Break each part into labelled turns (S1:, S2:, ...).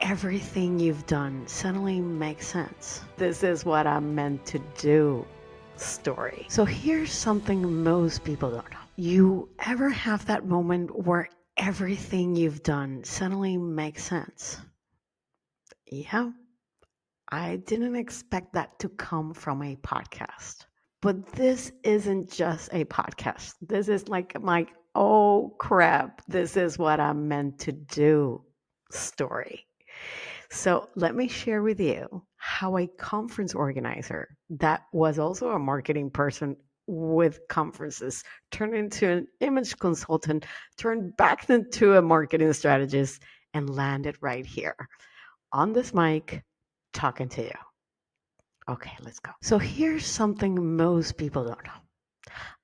S1: everything you've done suddenly makes sense. This is what I'm meant to do story. So here's something most people don't know. You ever have that moment where everything you've done suddenly makes sense? Yeah, I didn't expect that to come from a podcast. But this isn't just a podcast. This is like my, oh crap, this is what I'm meant to do story. So let me share with you how a conference organizer that was also a marketing person with conferences turned into an image consultant, turned back into a marketing strategist, and landed right here on this mic talking to you. Okay, let's go. So here's something most people don't know.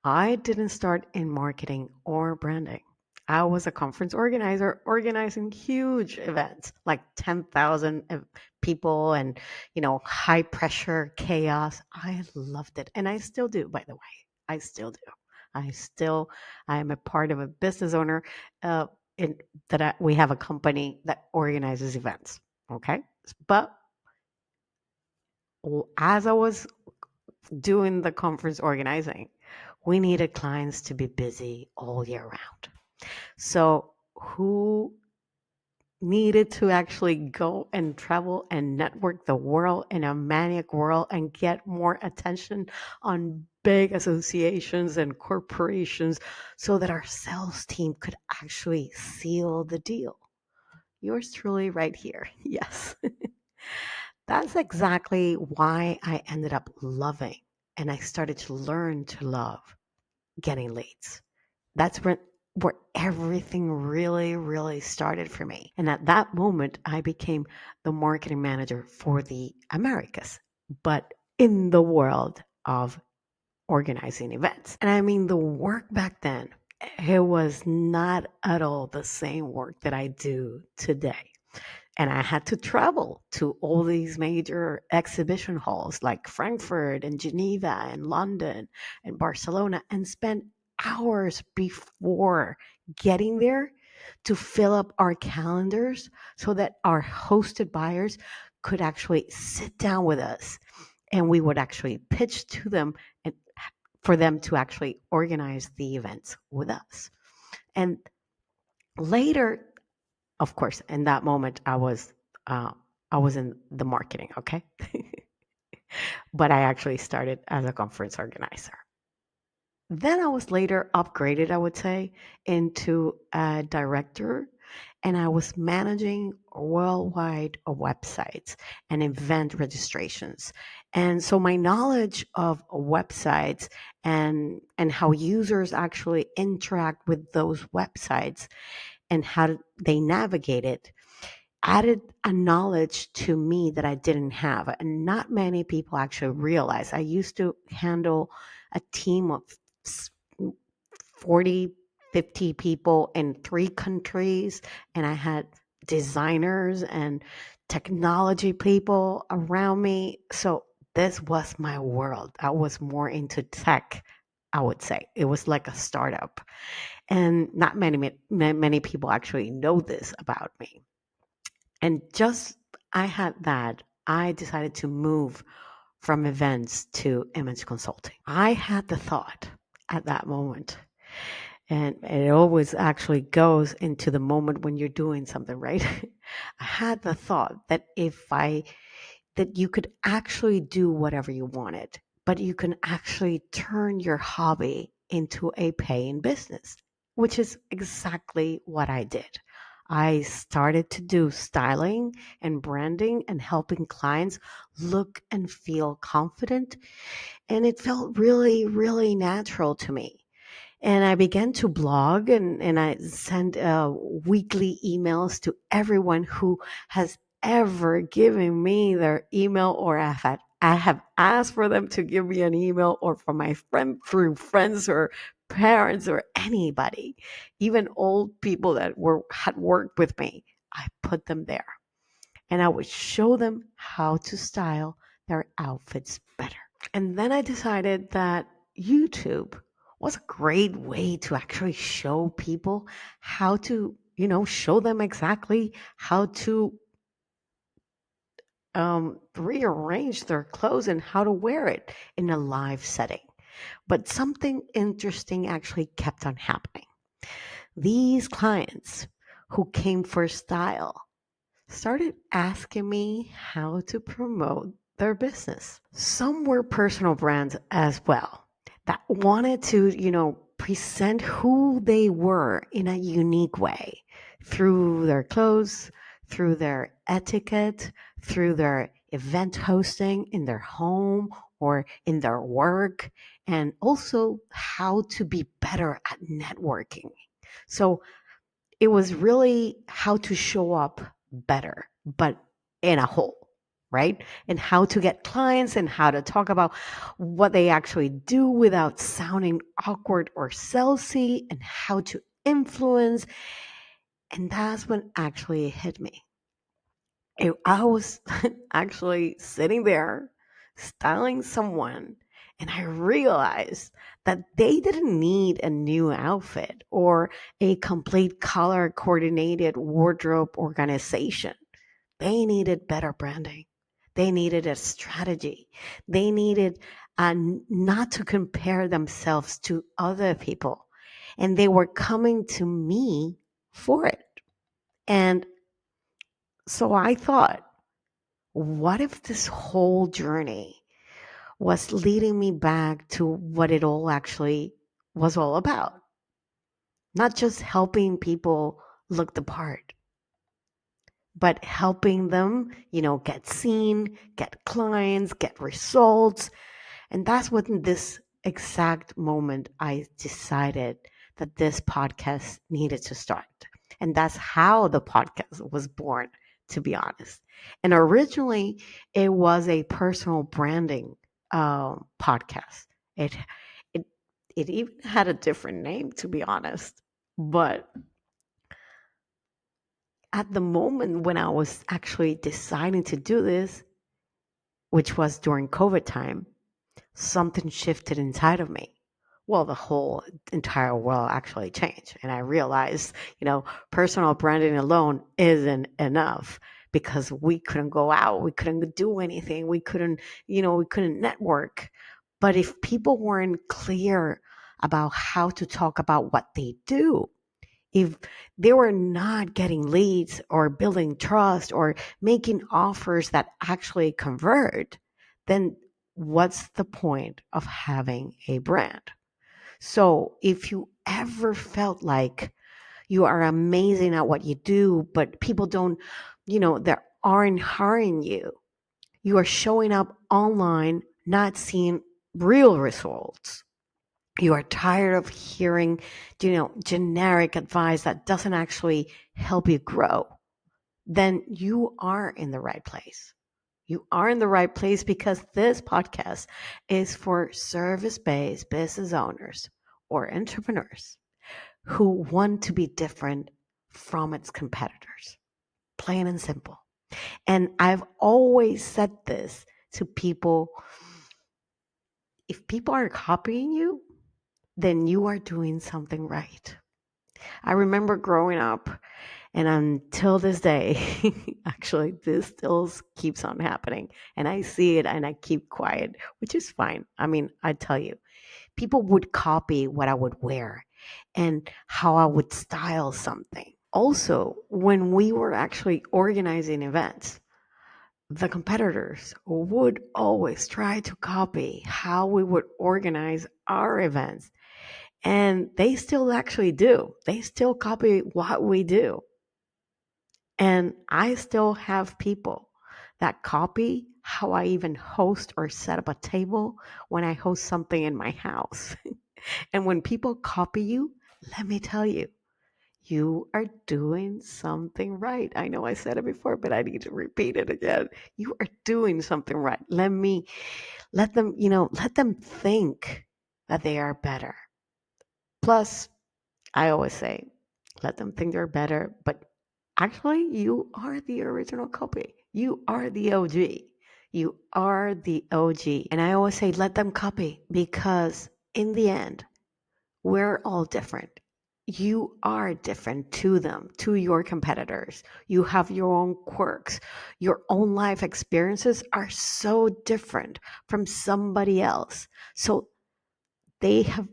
S1: I didn't start in marketing or branding. I was a conference organizer organizing huge events like 10,000 people and, high pressure chaos. I loved it. And I still do, by the way. I still do. I am a part of a business owner uh, we have a company that organizes events. Okay. But as I was doing the conference organizing, we needed clients to be busy all year round. So, who needed to actually go and travel and network the world in a maniac world and get more attention on big associations and corporations so that our sales team could actually seal the deal? Yours truly, right here. Yes. That's exactly why I ended up loving and I started to learn to love getting leads. That's where everything really, really started for me. And at that moment, I became the marketing manager for the Americas, but in the world of organizing events. And I mean, the work back then, it was not at all the same work that I do today. And I had to travel to all these major exhibition halls like Frankfurt and Geneva and London and Barcelona and spend hours before getting there to fill up our calendars so that our hosted buyers could actually sit down with us and we would actually pitch to them and for them to actually organize the events with us. And later, of course, in that moment, uh, I was in the marketing, okay, but I actually started as a conference organizer. Then I was later upgraded, I would say, into a director, and I was managing worldwide websites and event registrations. And so my knowledge of websites and how users actually interact with those websites and how they navigate it added a knowledge to me that I didn't have. And not many people actually realize. I used to handle a team of 40, 50 people in 3 countries, and I had designers and technology people around me. So this was my world. I was more into tech, I would say. It was like a startup. And not many people actually know this about me. And just I had that, I decided to move from events to image consulting. I had the thought at that moment, and it always actually goes into the moment when you're doing something, right? I had the thought that that you could actually do whatever you wanted, but you can actually turn your hobby into a paying business, which is exactly what I did. I started to do styling and branding and helping clients look and feel confident. And it felt really, really natural to me. And I began to blog and I sent weekly emails to everyone who has ever given me their email or I have asked for them to give me an email or from my friend through friends or parents or anybody, even old people that had worked with me. I put them there and I would show them how to style their outfits better. And then I decided that YouTube was a great way to actually show people how to, show them exactly how to rearrange their clothes and how to wear it in a live setting. But something interesting actually kept on happening. These clients who came for style started asking me how to promote their business. Some were personal brands as well that wanted to, present who they were in a unique way through their clothes, through their etiquette, through their event hosting in their home or in their work, and also how to be better at networking. So it was really how to show up better, but in a whole, right? And how to get clients and how to talk about what they actually do without sounding awkward or salesy and how to influence. And that's when actually it hit me. I was actually sitting there styling someone, and I realized that they didn't need a new outfit or a complete color coordinated wardrobe organization. They needed better branding. They needed a strategy. They needed not to compare themselves to other people. And they were coming to me for it. And so I thought, what if this whole journey was leading me back to what it all actually was all about? Not just helping people look the part, but helping them, get seen, get clients, get results. And that's what in this exact moment I decided that this podcast needed to start. And that's how the podcast was born, to be honest. And originally, it was a personal branding podcast. It, it, it even had a different name, to be honest. But at the moment when I was actually deciding to do this, which was during COVID time, something shifted inside of me. Well, the whole entire world actually changed. And I realized, personal branding alone isn't enough because we couldn't go out. We couldn't do anything. We couldn't network. But if people weren't clear about how to talk about what they do, if they were not getting leads or building trust or making offers that actually convert, then what's the point of having a brand? So if you ever felt like you are amazing at what you do, but people don't, they aren't hiring you, you are showing up online, not seeing real results. You are tired of hearing, generic advice that doesn't actually help you grow, then you are in the right place. You are in the right place because this podcast is for service-based business owners or entrepreneurs who want to be different from its competitors. Plain and simple. And I've always said this to people. If people are copying you, then you are doing something right. I remember growing up, and until this day, actually, this still keeps on happening. And I see it and I keep quiet, which is fine. I mean, I tell you, people would copy what I would wear and how I would style something. Also, when we were actually organizing events, the competitors would always try to copy how we would organize our events. And they still actually do. They still copy what we do. And I still have people that copy how I even host or set up a table when I host something in my house. And when people copy you, let me tell you, you are doing something right. I know I said it before, but I need to repeat it again. You are doing something right. Let them think that they are better. Plus, I always say, let them think they're better, but actually, you are the original copy. You are the OG. You are the OG. And I always say, let them copy because in the end, we're all different. you are different to them, to your competitors. You have your own quirks. Your own life experiences are so different from somebody else. So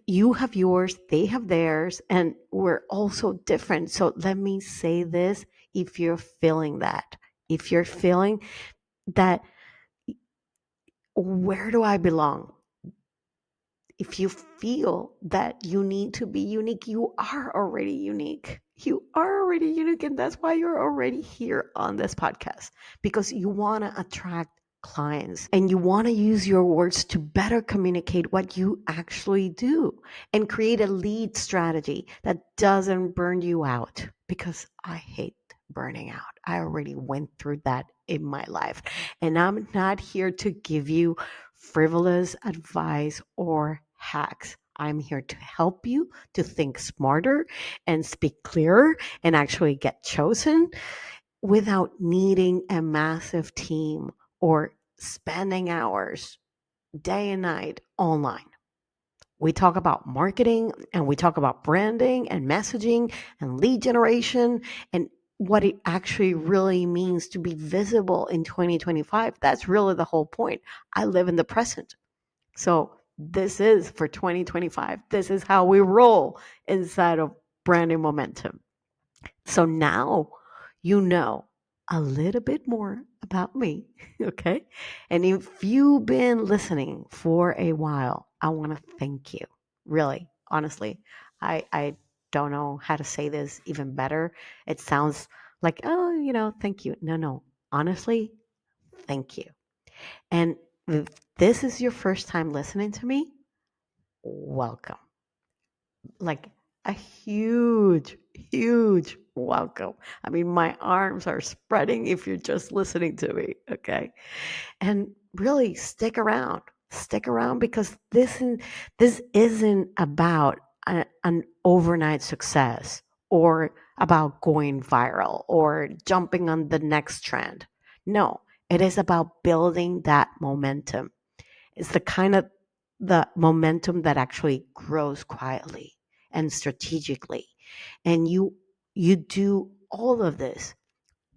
S1: you have yours, they have theirs, and we're also different. So let me say this, if you're feeling that, if you're feeling that, where do I belong? If you feel that you need to be unique, you are already unique. You are already unique. And that's why you're already here on this podcast, because you want to attract clients and you want to use your words to better communicate what you actually do and create a lead strategy that doesn't burn you out, because I hate burning out. I already went through that in my life. And I'm not here to give you frivolous advice or hacks. I'm here to help you to think smarter and speak clearer and actually get chosen without needing a massive team or spending hours day and night online. We talk about marketing and we talk about branding and messaging and lead generation and what it actually really means to be visible in 2025. That's really the whole point. I live in the present. So this is for 2025. This is how we roll inside of branding momentum. So now you know a little bit more about me, okay? And if you've been listening for a while, I want to thank you. Really, honestly, I don't know how to say this even better. It sounds like, oh, thank you. No. Honestly, thank you. And if this is your first time listening to me, welcome. Like a huge welcome. I mean, my arms are spreading if you're just listening to me, okay? And really stick around. Stick around, because this isn't about an overnight success or about going viral or jumping on the next trend. No, it is about building that momentum. It's the kind of the momentum that actually grows quietly and strategically. And you do all of this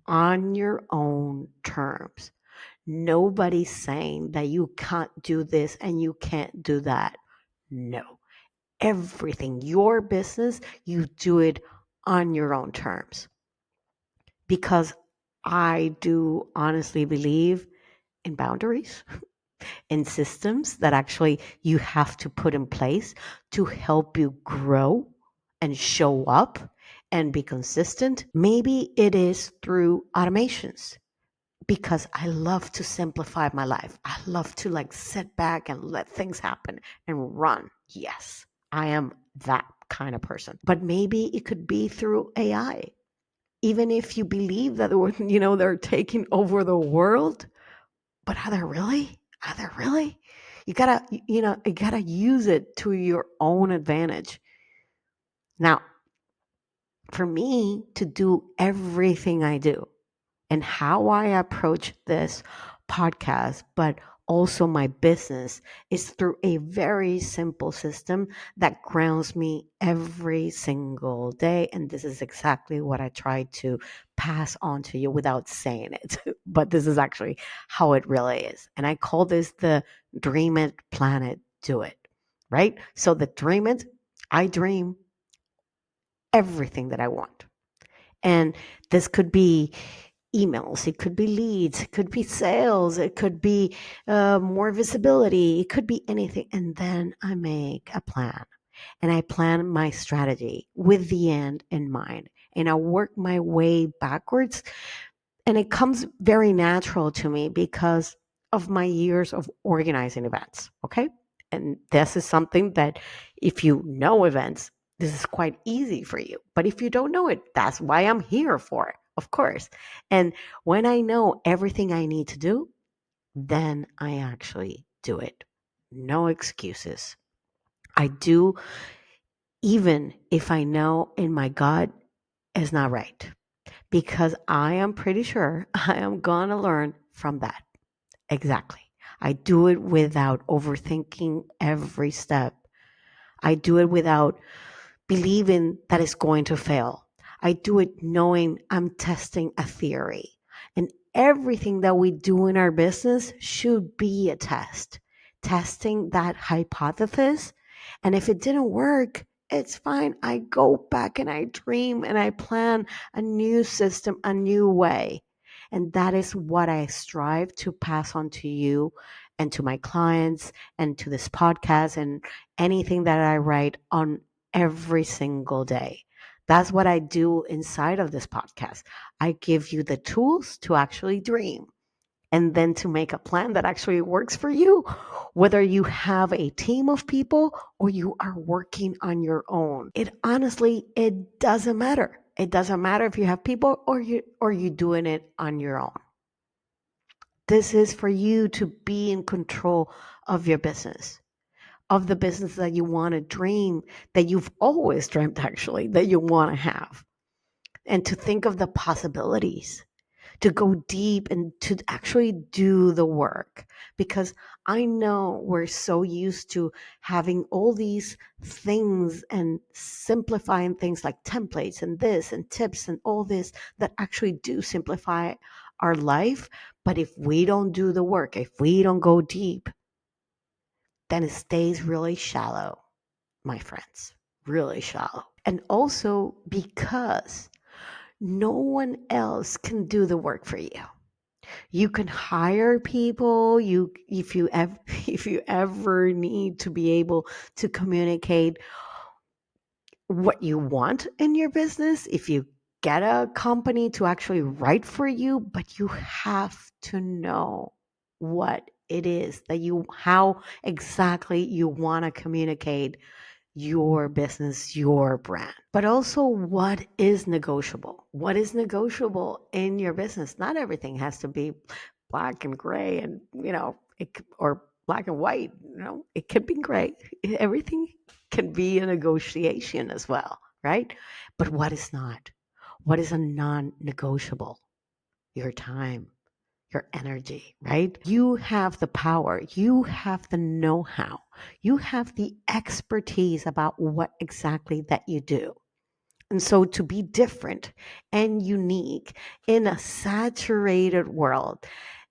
S1: on your own terms. Nobody's saying that you can't do this and you can't do that. No. Everything, your business, you do it on your own terms. Because I do honestly believe in boundaries and systems that actually you have to put in place to help you grow and show up and be consistent. Maybe it is through automations, because I love to simplify my life. I love to sit back and let things happen and run. Yes, I am that kind of person. But maybe it could be through AI. Even if you believe that they're taking over the world, but are there really? Are there really? You gotta use it to your own advantage. Now, for me to do everything I do and how I approach this podcast, but also my business, is through a very simple system that grounds me every single day. And this is exactly what I try to pass on to you without saying it. But this is actually how it really is. And I call this the dream it, plan it, do it. Right? So the dream it, I dream everything that I want. And this could be emails, it could be leads, it could be sales, it could be more visibility, it could be anything. And then I make a plan and I plan my strategy with the end in mind. And I work my way backwards. And it comes very natural to me because of my years of organizing events. Okay. And this is something that, if you know events, this is quite easy for you. But if you don't know it, that's why I'm here for, of course. And when I know everything I need to do, then I actually do it. No excuses. I do, even if I know in my gut is not right, because I am pretty sure I am going to learn from that. Exactly. I do it without overthinking every step. I do it without believing that it's going to fail. I do it knowing I'm testing a theory. And everything that we do in our business should be a test, testing that hypothesis. And if it didn't work, it's fine. I go back and I dream and I plan a new system, a new way. And that is what I strive to pass on to you and to my clients and to this podcast and anything that I write on every single day. That's what I do inside of this podcast. I give you the tools to actually dream and then to make a plan that actually works for you, whether you have a team of people or you are working on your own. It doesn't matter. It doesn't matter if you have people or you doing it on your own. This is for you to be in control of your business, of the business that you want to dream, that you've always dreamt actually, that you want to have, and to think of the possibilities, to go deep and to actually do the work. Because I know we're so used to having all these things and simplifying things like templates and this and tips and all this that actually do simplify our life. But if we don't do the work, if we don't go deep, then it stays really shallow, my friends, really shallow. And also because no one else can do the work for you. You can hire people. If you ever need to be able to communicate what you want in your business, if you get a company to actually write for you, but you have to know what it is that how exactly you want to communicate your business, your brand, but also what is negotiable. What is negotiable in your business? Not everything has to be black and gray and, or black and white, it could be gray. Everything can be a negotiation as well, right? But what is not? What is a non-negotiable? Your time, your energy, right? You have the power, you have the know-how, you have the expertise about what exactly that you do. And so to be different and unique in a saturated world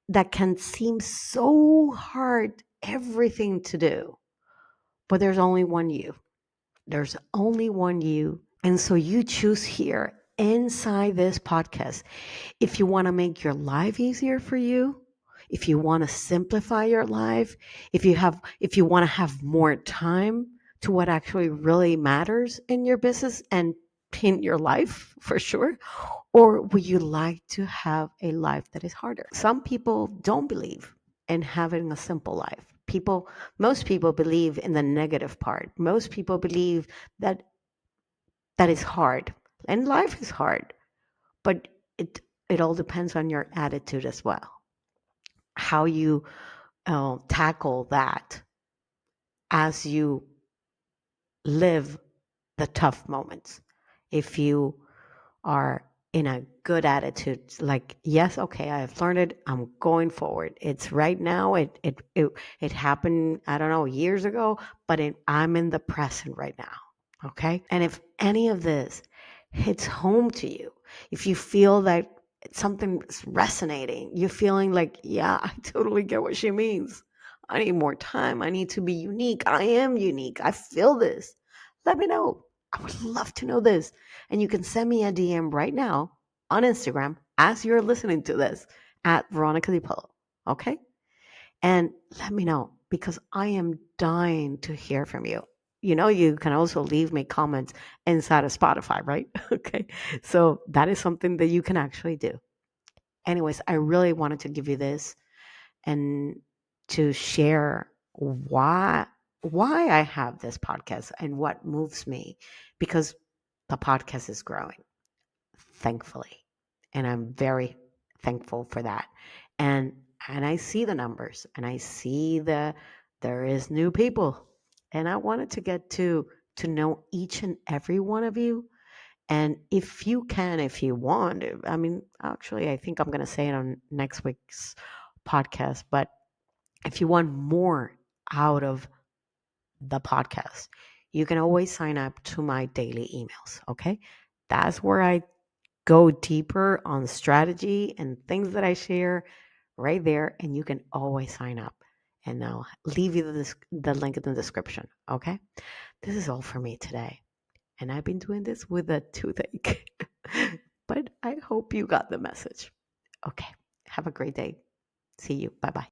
S1: that can seem so hard, everything to do, but there's only one you. There's only one you. And so you choose here inside this podcast. If you want to make your life easier for you, if you want to simplify your life, if you want to have more time to what actually really matters in your business and in your life for sure, or would you like to have a life that is harder? Some people don't believe in having a simple life. Most people believe in the negative part. Most people believe that is hard, and life is hard, but it all depends on your attitude as well, how you tackle that as you live the tough moments. If you are in a good attitude, like, yes, okay, I've learned it, I'm going forward, it's right now, it happened, I don't know, years ago, but I'm in the present right now. Okay. And if any of this hits home to you, if you feel that something's resonating, you're feeling like, yeah, I totally get what she means, I need more time, I need to be unique, I am unique, I feel this, let me know. I would love to know this. And you can send me a DM right now on Instagram as you're listening to this at Veronica Polo. Okay? And let me know, because I am dying to hear from you. You can also leave me comments inside of Spotify, right? Okay. So that is something that you can actually do. Anyways, I really wanted to give you this and to share why I have this podcast and what moves me, because the podcast is growing, thankfully, and I'm very thankful for that. And I see the numbers, and I see there is new people, and I wanted to get to know each and every one of you. And if you want, I mean, actually, I think I'm going to say it on next week's podcast, but if you want more out of the podcast, you can always sign up to my daily emails. Okay. That's where I go deeper on strategy and things that I share right there. And you can always sign up. And I'll leave you the link in the description. Okay. This is all for me today. And I've been doing this with a toothache. But I hope you got the message. Okay. Have a great day. See you. Bye bye.